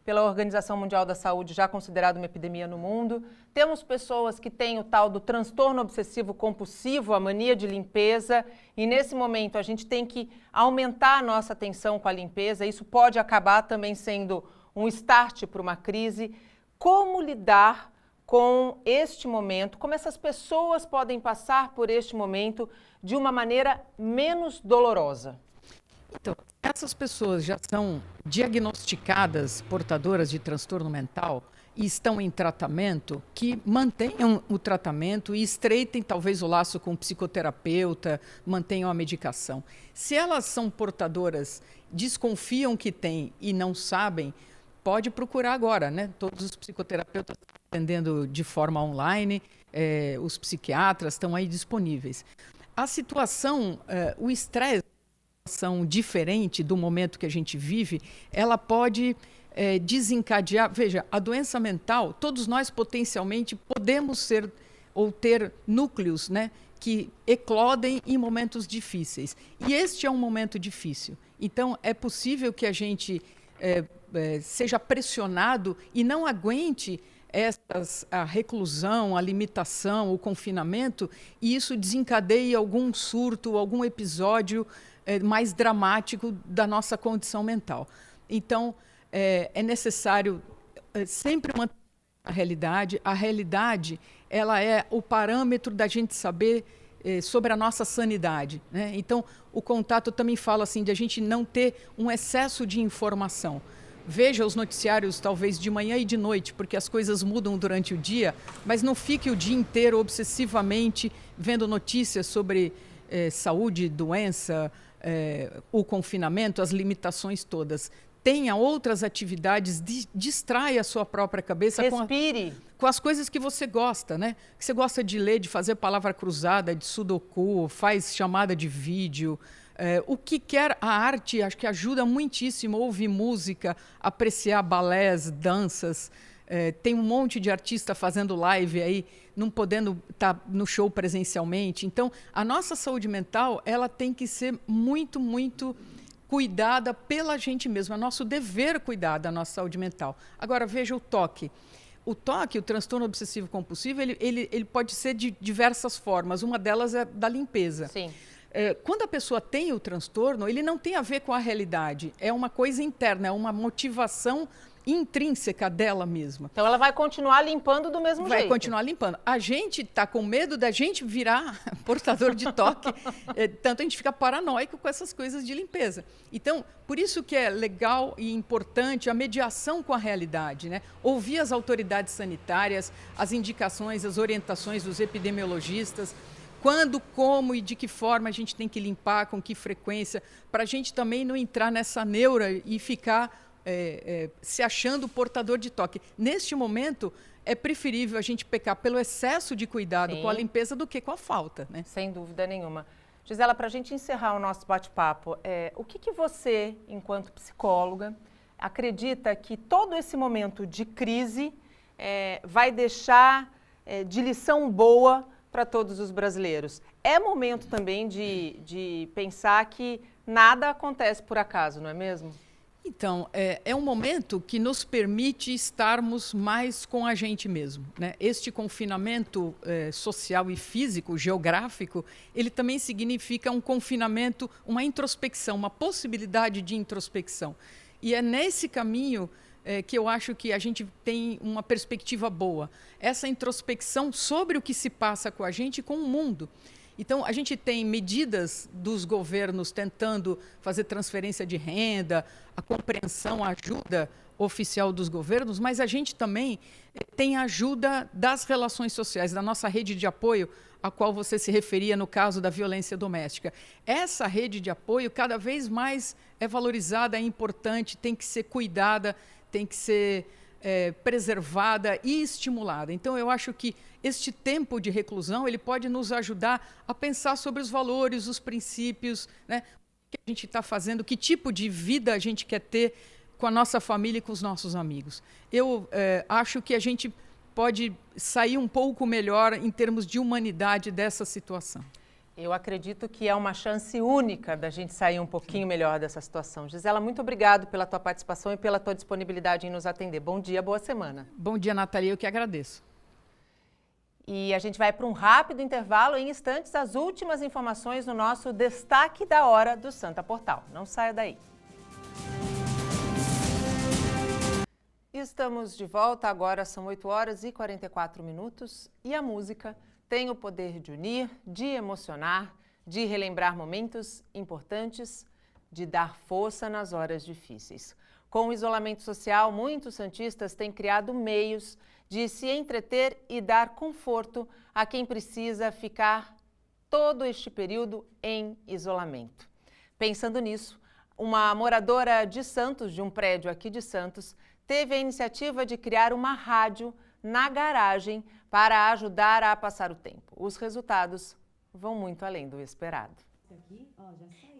Speaker 1: pela Organização Mundial da Saúde, já considerado uma epidemia no mundo. Temos pessoas que têm o tal do transtorno obsessivo-compulsivo, a mania de limpeza, e nesse momento a gente tem que aumentar a nossa atenção com a limpeza. Isso pode acabar também sendo um start para uma crise. Como lidar com este momento, como essas pessoas podem passar por este momento de uma maneira menos dolorosa?
Speaker 17: Então, essas pessoas já são diagnosticadas portadoras de transtorno mental e estão em tratamento, que mantenham o tratamento e estreitem talvez o laço com o psicoterapeuta, mantenham a medicação. Se elas são portadoras, desconfiam que têm e não sabem, pode procurar agora, né? Todos os psicoterapeutas estão atendendo de forma online, os psiquiatras estão aí disponíveis. A situação, o estresse, situação diferente do momento que a gente vive, ela pode desencadear. Veja, a doença mental, todos nós potencialmente podemos ser ou ter núcleos, né, que eclodem em momentos difíceis. E este é um momento difícil. Então, é possível que a gente seja pressionado e não aguente a reclusão, a limitação, o confinamento, e isso desencadeie algum surto, algum episódio mais dramático da nossa condição mental. Então, é necessário sempre manter a realidade. A realidade, ela é o parâmetro da gente saber sobre a nossa sanidade, né? Então, o contato também fala assim, de a gente não ter um excesso de informação. Veja os noticiários, talvez, de manhã e de noite, porque as coisas mudam durante o dia, mas não fique o dia inteiro obsessivamente vendo notícias sobre saúde, doença, o confinamento, as limitações todas. Tenha outras atividades, distraia a sua própria cabeça.
Speaker 1: Respire.
Speaker 17: Com as coisas que você gosta, né? Que você gosta de ler, de fazer palavra cruzada, de sudoku, faz chamada de vídeo. O que quer a arte, acho que ajuda muitíssimo. Ouvir música, apreciar balés, danças. Tem um monte de artista fazendo live aí, não podendo estar no show presencialmente. Então, a nossa saúde mental, ela tem que ser muito, muito cuidada pela gente mesmo. É nosso dever cuidar da nossa saúde mental. Agora, veja o toque. O toque, o transtorno obsessivo-compulsivo, ele pode ser de diversas formas. Uma delas é da limpeza.
Speaker 1: Sim.
Speaker 17: Quando a pessoa tem o transtorno, ele não tem a ver com a realidade. É uma coisa interna, é uma motivação intrínseca dela mesma.
Speaker 1: Então ela vai continuar limpando do mesmo jeito.
Speaker 17: Vai continuar limpando. A gente está com medo da gente virar portador de toque, tanto a gente fica paranoico com essas coisas de limpeza. Então, por isso que é legal e importante a mediação com a realidade, né? Ouvir as autoridades sanitárias, as indicações, as orientações dos epidemiologistas, quando, como e de que forma a gente tem que limpar, com que frequência, para a gente também não entrar nessa neura e ficar se achando portador de toque. Neste momento, é preferível a gente pecar pelo excesso de cuidado com a limpeza do que com a falta, né?
Speaker 1: Sem dúvida nenhuma. Gisela, para a gente encerrar o nosso bate-papo, o que você, enquanto psicóloga, acredita que todo esse momento de crise vai deixar de lição boa para todos os brasileiros? É momento também de pensar que nada acontece por acaso, não é mesmo?
Speaker 17: Então, é um momento que nos permite estarmos mais com a gente mesmo, né? Este confinamento social e físico, geográfico, ele também significa um confinamento, uma introspecção, uma possibilidade de introspecção. E é nesse caminho que eu acho que a gente tem uma perspectiva boa. Essa introspecção sobre o que se passa com a gente e com o mundo. Então, a gente tem medidas dos governos tentando fazer transferência de renda, a compreensão, a ajuda oficial dos governos, mas a gente também tem a ajuda das relações sociais, da nossa rede de apoio, a qual você se referia no caso da violência doméstica. Essa rede de apoio cada vez mais é valorizada, é importante, tem que ser cuidada, tem que ser preservada e estimulada. Então, eu acho que este tempo de reclusão ele pode nos ajudar a pensar sobre os valores, os princípios, né? O que a gente está fazendo, que tipo de vida a gente quer ter com a nossa família e com os nossos amigos. Eu acho que a gente pode sair um pouco melhor em termos de humanidade dessa situação.
Speaker 1: Eu acredito que é uma chance única da gente sair um pouquinho melhor dessa situação. Gisela, muito obrigado pela tua participação e pela tua disponibilidade em nos atender. Bom dia, boa semana.
Speaker 17: Bom dia, Nathalie, eu que agradeço.
Speaker 1: E a gente vai para um rápido intervalo. Em instantes, as últimas informações no nosso Destaque da Hora do Santa Portal. Não saia daí. Estamos de volta, agora são 8h44 e a música tem o poder de unir, de emocionar, de relembrar momentos importantes. de dar força nas horas difíceis. Com o isolamento social, muitos santistas têm criado meios de se entreter e dar conforto a quem precisa ficar todo este período em isolamento. Pensando nisso, uma moradora de Santos, de um prédio aqui de Santos, teve a iniciativa de criar uma rádio na garagem para ajudar a passar o tempo. Os resultados vão muito além do esperado.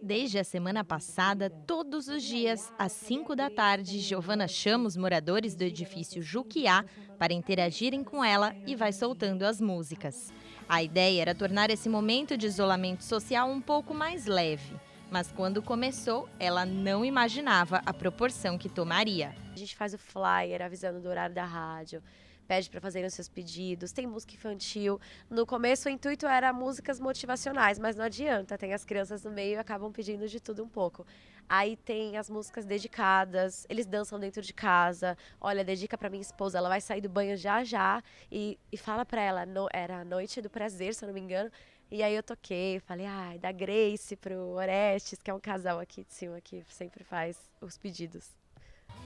Speaker 2: Desde a semana passada, todos os dias, às 5 da tarde, Giovana chama os moradores do edifício Juquiá para interagirem com ela e vai soltando as músicas. A ideia era tornar esse momento de isolamento social um pouco mais leve. Mas quando começou, ela não imaginava a proporção que tomaria.
Speaker 18: A gente faz o flyer avisando do horário da rádio, pede para fazerem os seus pedidos, tem música infantil. No começo o intuito era músicas motivacionais, mas não adianta, tem as crianças no meio e acabam pedindo de tudo um pouco. Aí tem as músicas dedicadas, eles dançam dentro de casa, olha, dedica para minha esposa, ela vai sair do banho já já e fala para ela, era a Noite do Prazer, se eu não me engano, e aí eu toquei, falei, da Grace pro Orestes, que é um casal aqui de cima que sempre faz os pedidos.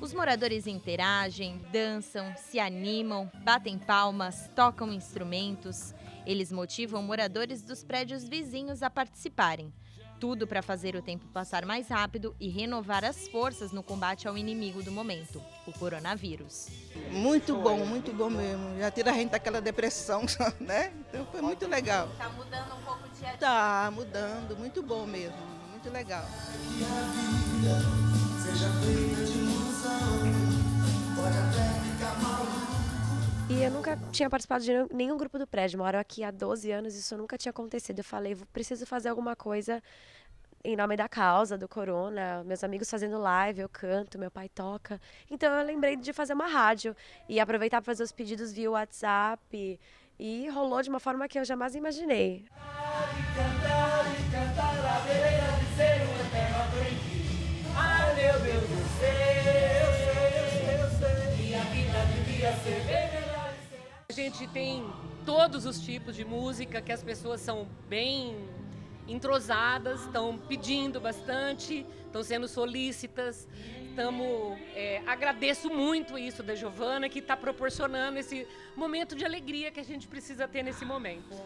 Speaker 2: Os moradores interagem, dançam, se animam, batem palmas, tocam instrumentos. Eles motivam moradores dos prédios vizinhos a participarem. Tudo para fazer o tempo passar mais rápido e renovar as forças no combate ao inimigo do momento, o coronavírus.
Speaker 19: Muito bom mesmo. Já tira a gente daquela depressão, né? Então foi muito legal.
Speaker 2: Tá mudando um pouco o dia a dia?
Speaker 19: Tá mudando, muito bom mesmo, muito legal.
Speaker 18: E eu nunca tinha participado de nenhum grupo do prédio. Moro aqui há 12 anos, isso nunca tinha acontecido. Eu falei, preciso fazer alguma coisa em nome da causa, do corona. Meus amigos fazendo live, eu canto, meu pai toca. Então eu lembrei de fazer uma rádio e aproveitar para fazer os pedidos via WhatsApp. E rolou de uma forma que eu jamais imaginei.
Speaker 20: Ai, meu Deus do céu, eu sei, e a vida devia ser bem melhor.
Speaker 21: A gente tem todos os tipos de música, que as pessoas são bem entrosadas, estão pedindo bastante, estão sendo solícitas. Agradeço muito isso da Giovana, que está proporcionando esse momento de alegria que a gente precisa ter nesse momento.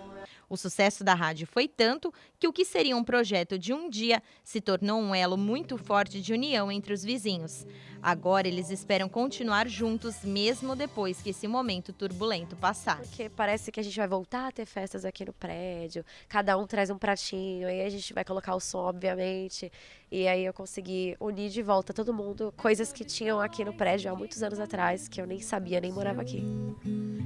Speaker 2: O sucesso da rádio foi tanto que o que seria um projeto de um dia se tornou um elo muito forte de união entre os vizinhos. Agora eles esperam continuar juntos mesmo depois que esse momento turbulento passar.
Speaker 18: Porque parece que a gente vai voltar a ter festas aqui no prédio, cada um traz um pratinho, aí a gente vai colocar o som, obviamente, e aí eu consegui unir de volta todo mundo, coisas que tinham aqui no prédio há muitos anos atrás, que eu nem sabia, nem morava aqui.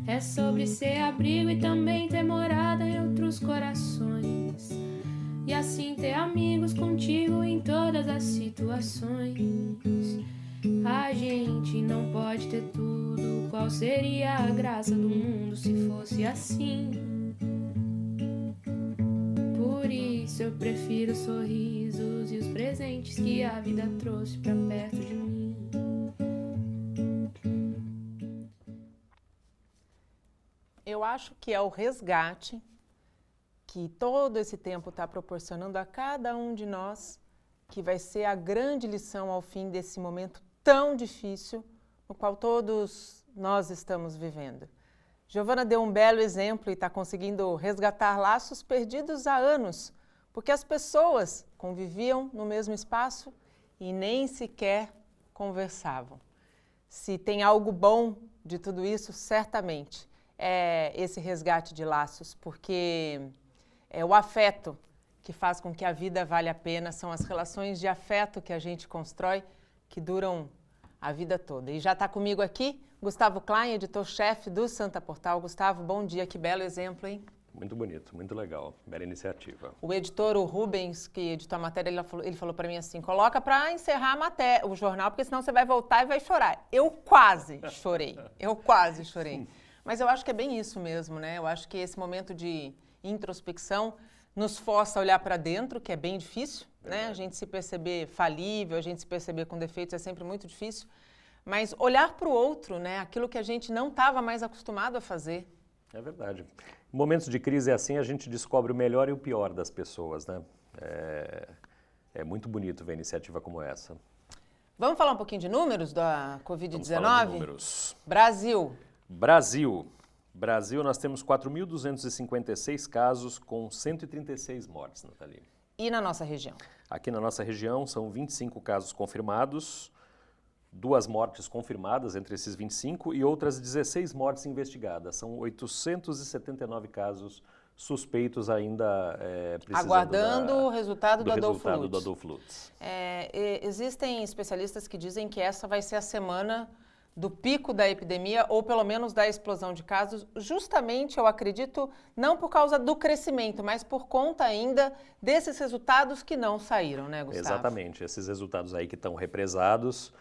Speaker 20: É sobre ser abrigo e também ter morada em outros corações. E assim ter amigos contigo em todas as situações. A gente não pode ter tudo. Qual seria a graça do mundo se fosse assim? Por isso eu prefiro os sorrisos e os presentes que a vida trouxe pra perto de mim.
Speaker 1: Eu acho que é o resgate que todo esse tempo está proporcionando a cada um de nós, que vai ser a grande lição ao fim desse momento tão difícil no qual todos nós estamos vivendo. Giovana deu um belo exemplo e está conseguindo resgatar laços perdidos há anos, porque as pessoas conviviam no mesmo espaço e nem sequer conversavam. Se tem algo bom de tudo isso, certamente é esse resgate de laços, porque é o afeto que faz com que a vida vale a pena, são as relações de afeto que a gente constrói, que duram a vida toda. E já está comigo aqui Gustavo Klein, editor-chefe do Santa Portal. Gustavo, bom dia, que belo exemplo, hein?
Speaker 22: Muito bonito, muito legal, bela iniciativa.
Speaker 1: O editor, o Rubens, que editou a matéria, ele falou para mim assim, coloca para encerrar a matéria, o jornal, porque senão você vai voltar e vai chorar. Eu quase chorei. Mas eu acho que é bem isso mesmo, né? Eu acho que esse momento de introspecção nos força a olhar para dentro, que é bem difícil, né? A gente se perceber falível, a gente se perceber com defeitos é sempre muito difícil. Mas olhar para o outro, né? Aquilo que a gente não estava mais acostumado a fazer.
Speaker 22: É verdade. Em momentos de crise é assim, a gente descobre o melhor e o pior das pessoas, né? é muito bonito ver iniciativa como essa.
Speaker 1: Vamos falar um pouquinho de números da Covid-19?
Speaker 22: Vamos falar de números.
Speaker 1: Brasil,
Speaker 22: nós temos 4.256 casos com 136 mortes, Nathalie.
Speaker 1: E na nossa região?
Speaker 22: Aqui na nossa região são 25 casos confirmados, 2 mortes confirmadas entre esses 25 e outras 16 mortes investigadas. São 879 casos suspeitos ainda precisando
Speaker 1: aguardando o resultado do
Speaker 22: Adolfo Lutz.
Speaker 1: Existem especialistas que dizem que essa vai ser a semana do pico da epidemia, ou pelo menos da explosão de casos, justamente, eu acredito, não por causa do crescimento, mas por conta ainda desses resultados que não saíram, né, Gustavo?
Speaker 22: Exatamente, esses resultados aí que estão represados,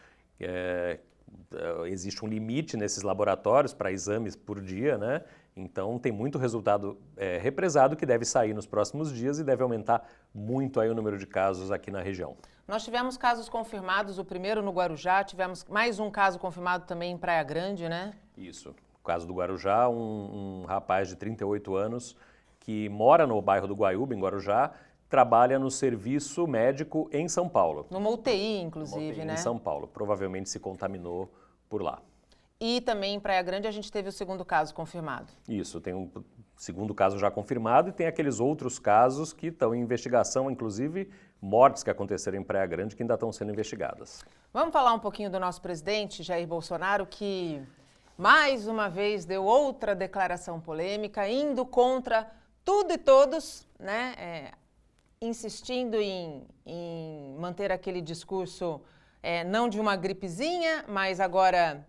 Speaker 22: existe um limite nesses laboratórios para exames por dia, né? Então tem muito resultado represado que deve sair nos próximos dias e deve aumentar muito aí o número de casos aqui na região.
Speaker 1: Nós tivemos casos confirmados, o primeiro no Guarujá, tivemos mais um caso confirmado também em Praia Grande, né?
Speaker 22: Isso. No caso do Guarujá, um rapaz de 38 anos que mora no bairro do Guaiúba, em Guarujá, trabalha no serviço médico em São Paulo.
Speaker 1: Numa UTI, inclusive,
Speaker 22: Numa UTI,
Speaker 1: né?
Speaker 22: Em São Paulo. Provavelmente se contaminou por lá.
Speaker 1: E também em Praia Grande a gente teve o segundo caso confirmado.
Speaker 22: Isso, tem um segundo caso já confirmado e tem aqueles outros casos que estão em investigação, inclusive mortes que aconteceram em Praia Grande que ainda estão sendo investigadas.
Speaker 1: Vamos falar um pouquinho do nosso presidente, Jair Bolsonaro, que mais uma vez deu outra declaração polêmica, indo contra tudo e todos, né? Insistindo em manter aquele discurso não de uma gripezinha, mas agora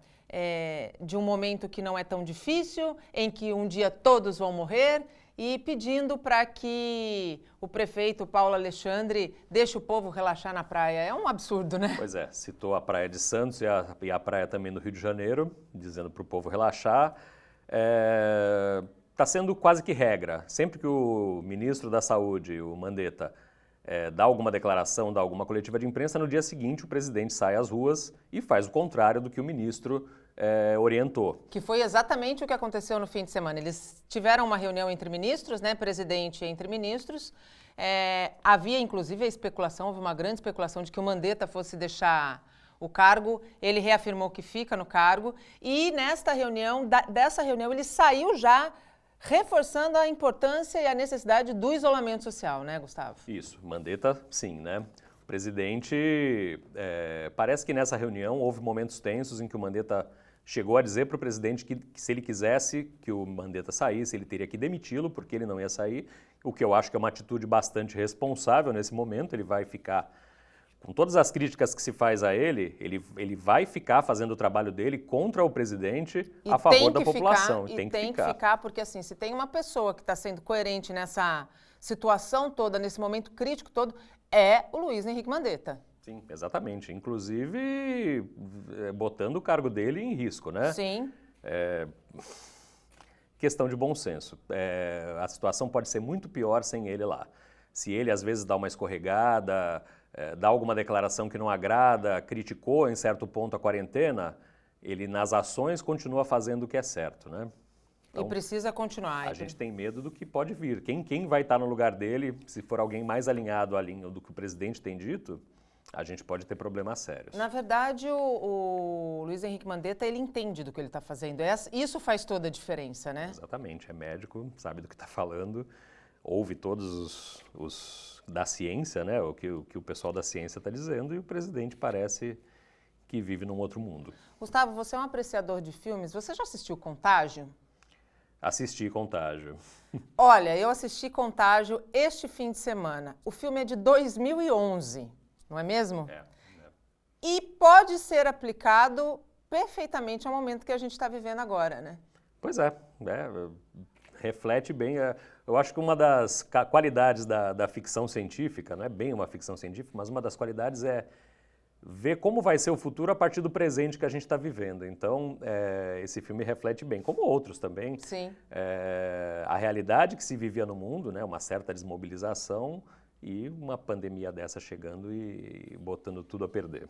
Speaker 1: de um momento que não é tão difícil, em que um dia todos vão morrer, e pedindo para que o prefeito Paulo Alexandre deixe o povo relaxar na praia. É um absurdo, né?
Speaker 22: Pois é, citou a praia de Santos e a praia também do Rio de Janeiro, dizendo para o povo relaxar. Está sendo quase que regra. Sempre que o ministro da Saúde, o Mandetta, dá alguma declaração, dá alguma coletiva de imprensa, no dia seguinte o presidente sai às ruas e faz o contrário do que o ministro orientou.
Speaker 1: Que foi exatamente o que aconteceu no fim de semana. Eles tiveram uma reunião entre ministros, né, presidente entre ministros. Havia, inclusive, a especulação, houve uma grande especulação de que o Mandetta fosse deixar o cargo. Ele reafirmou que fica no cargo. E nesta reunião, dessa reunião, ele saiu já reforçando a importância e a necessidade do isolamento social, né, Gustavo?
Speaker 22: Isso, Mandetta, sim, né? O presidente, parece que nessa reunião houve momentos tensos em que o Mandetta chegou a dizer para o presidente que se ele quisesse que o Mandetta saísse, ele teria que demiti-lo, porque ele não ia sair, o que eu acho que é uma atitude bastante responsável nesse momento. Ele vai ficar, com todas as críticas que se faz a ele vai ficar fazendo o trabalho dele contra o presidente a favor da população.
Speaker 1: E tem que ficar, porque assim, se tem uma pessoa que está sendo coerente nessa situação toda, nesse momento crítico todo, é o Luiz Henrique Mandetta.
Speaker 22: Sim, exatamente. Inclusive, botando o cargo dele em risco, né?
Speaker 1: Sim.
Speaker 22: Questão de bom senso. A situação pode ser muito pior sem ele lá. Se ele, às vezes, dá uma escorregada, dá alguma declaração que não agrada, criticou em certo ponto a quarentena, ele, nas ações, continua fazendo o que é certo, né?
Speaker 1: Então, e precisa continuar.
Speaker 22: A gente tem medo do que pode vir. Quem vai estar no lugar dele, se for alguém mais alinhado à linha do que o presidente tem dito, a gente pode ter problemas sérios.
Speaker 1: Na verdade, o Luiz Henrique Mandetta, ele entende do que ele está fazendo. Isso faz toda a diferença, né?
Speaker 22: Exatamente. É médico, sabe do que está falando, ouve todos os da ciência, né? O que o pessoal da ciência está dizendo, e o presidente parece que vive num outro mundo.
Speaker 1: Gustavo, você é um apreciador de filmes. Você já assistiu Contágio?
Speaker 22: Assisti Contágio.
Speaker 1: Olha, eu assisti Contágio este fim de semana. O filme é de 2011, não é mesmo? E pode ser aplicado perfeitamente ao momento que a gente está vivendo agora, né?
Speaker 22: Pois é, reflete bem. Eu acho que uma das qualidades da ficção científica, não é bem uma ficção científica, mas uma das qualidades é ver como vai ser o futuro a partir do presente que a gente está vivendo. Então, esse filme reflete bem, como outros também,
Speaker 1: sim,
Speaker 22: a realidade que se vivia no mundo, né, uma certa desmobilização e uma pandemia dessa chegando e botando tudo a perder.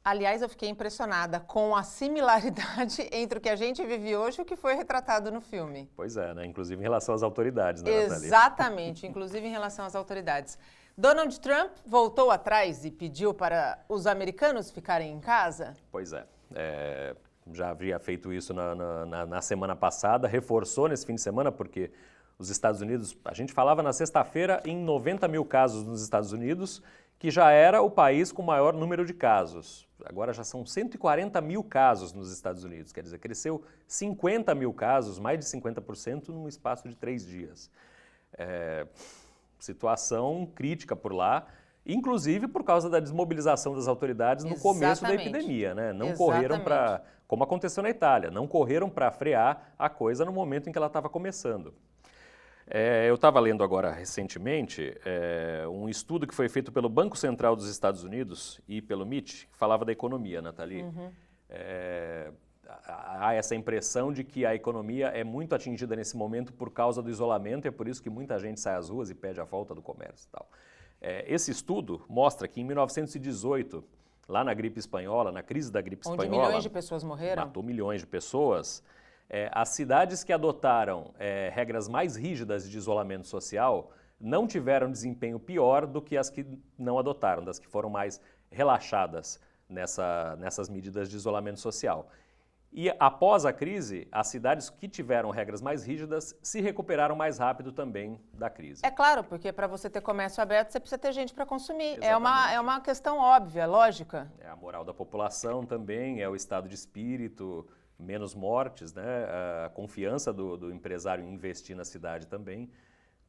Speaker 1: Aliás, eu fiquei impressionada com a similaridade entre o que a gente vive hoje e o que foi retratado no filme.
Speaker 22: Pois é, né? Inclusive em relação às autoridades, né, Nathalie?
Speaker 1: Exatamente, inclusive em relação às autoridades. Donald Trump voltou atrás e pediu para os americanos ficarem em casa?
Speaker 22: Pois é. Já havia feito isso na semana passada, reforçou nesse fim de semana, porque os Estados Unidos, a gente falava na sexta-feira em 90 mil casos nos Estados Unidos, que já era o país com maior número de casos. Agora já são 140 mil casos nos Estados Unidos, quer dizer, cresceu 50 mil casos, mais de 50% num espaço de 3 dias. Situação crítica por lá, inclusive por causa da desmobilização das autoridades no começo da epidemia, né? Não correram para, como aconteceu na Itália, não correram para frear a coisa no momento em que ela estava começando. Eu estava lendo agora recentemente um estudo que foi feito pelo Banco Central dos Estados Unidos e pelo MIT, que falava da economia, Nathalie. Há essa impressão de que a economia é muito atingida nesse momento por causa do isolamento, e é por isso que muita gente sai às ruas e pede a volta do comércio e tal. Esse estudo mostra que em 1918, lá na gripe espanhola, na crise da gripe espanhola...
Speaker 1: Onde milhões de pessoas morreram?
Speaker 22: Matou milhões de pessoas. As cidades que adotaram regras mais rígidas de isolamento social não tiveram desempenho pior do que as que não adotaram, das que foram mais relaxadas nessas medidas de isolamento social. E após a crise, as cidades que tiveram regras mais rígidas se recuperaram mais rápido também da crise.
Speaker 1: É claro, porque para você ter comércio aberto, você precisa ter gente para consumir. É uma questão óbvia, lógica.
Speaker 22: É a moral da população também, é o estado de espírito, menos mortes, né? A confiança do empresário em investir na cidade também.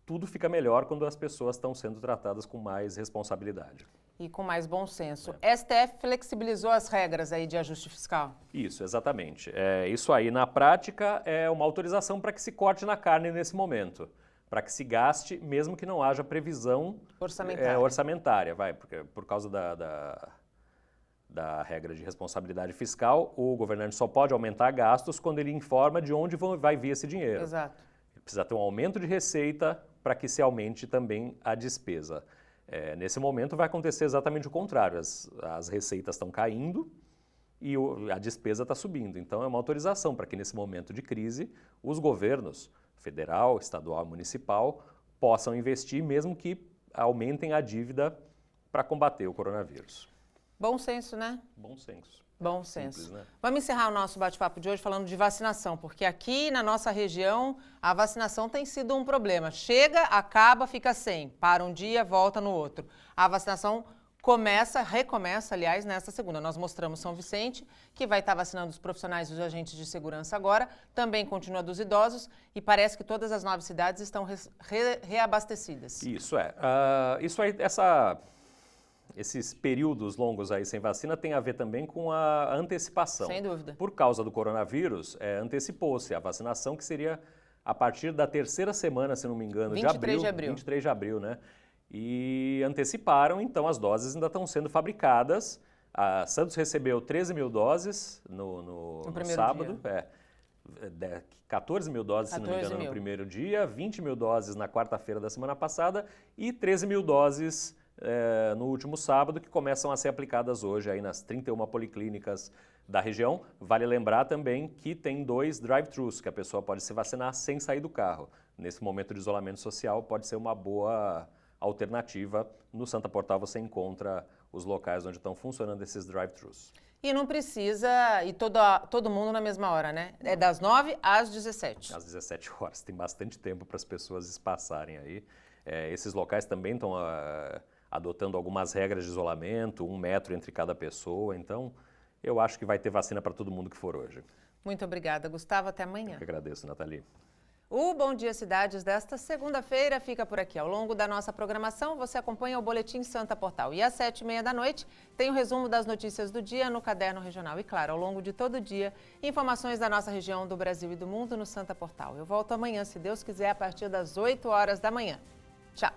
Speaker 22: Tudo fica melhor quando as pessoas estão sendo tratadas com mais responsabilidade.
Speaker 1: E com mais bom senso. STF flexibilizou as regras aí de ajuste fiscal?
Speaker 22: Isso, exatamente. Isso aí, na prática, é uma autorização para que se corte na carne nesse momento, para que se gaste, mesmo que não haja previsão orçamentária, porque por causa da regra de responsabilidade fiscal, o governante só pode aumentar gastos quando ele informa de onde vai vir esse dinheiro.
Speaker 1: Exato.
Speaker 22: Ele precisa ter um aumento de receita para que se aumente também a despesa. Nesse momento vai acontecer exatamente o contrário, as receitas estão caindo e a despesa está subindo. Então é uma autorização para que nesse momento de crise os governos federal, estadual e municipal possam investir mesmo que aumentem a dívida para combater o coronavírus.
Speaker 1: Bom senso, né?
Speaker 22: Bom senso.
Speaker 1: Bom senso.
Speaker 22: Simples, né?
Speaker 1: Vamos encerrar o nosso bate-papo de hoje falando de vacinação, porque aqui na nossa região a vacinação tem sido um problema. Chega, acaba, fica sem. Para um dia, volta no outro. A vacinação recomeça, aliás, nesta segunda. Nós mostramos São Vicente, que vai estar vacinando os profissionais e os agentes de segurança agora. Também continua dos idosos e parece que todas as 9 cidades estão reabastecidas.
Speaker 22: Isso esses períodos longos aí sem vacina tem a ver também com a antecipação.
Speaker 1: Sem dúvida.
Speaker 22: Por causa do coronavírus, antecipou-se a vacinação, que seria a partir da 3ª semana, se não me engano,
Speaker 1: 23 de abril.
Speaker 22: 23 de abril, né? E anteciparam, então as doses ainda estão sendo fabricadas. A Santos recebeu 13 mil doses no sábado. 14 mil doses, se não me engano, no primeiro dia, 20 mil doses na quarta-feira da semana passada e 13 mil doses no último sábado, que começam a ser aplicadas hoje aí nas 31 policlínicas da região. Vale lembrar também que tem 2 drive-thrus, que a pessoa pode se vacinar sem sair do carro. Nesse momento de isolamento social, pode ser uma boa alternativa. No Santa Portal você encontra os locais onde estão funcionando esses drive-thrus.
Speaker 1: E não precisa ir todo mundo na mesma hora, né? É das 9 às 17.
Speaker 22: Às 17 horas. Tem bastante tempo para as pessoas espaçarem aí. Esses locais também estão adotando algumas regras de isolamento, 1 metro entre cada pessoa. Então, eu acho que vai ter vacina para todo mundo que for hoje.
Speaker 1: Muito obrigada, Gustavo. Até amanhã.
Speaker 22: Eu que agradeço, Nathalie.
Speaker 1: O Bom Dia Cidades desta segunda-feira fica por aqui. Ao longo da nossa programação, você acompanha o Boletim Santa Portal. E às 7h30 da noite, tem o resumo das notícias do dia no Caderno Regional. E claro, ao longo de todo o dia, informações da nossa região, do Brasil e do mundo no Santa Portal. Eu volto amanhã, se Deus quiser, a partir das 8 horas da manhã. Tchau!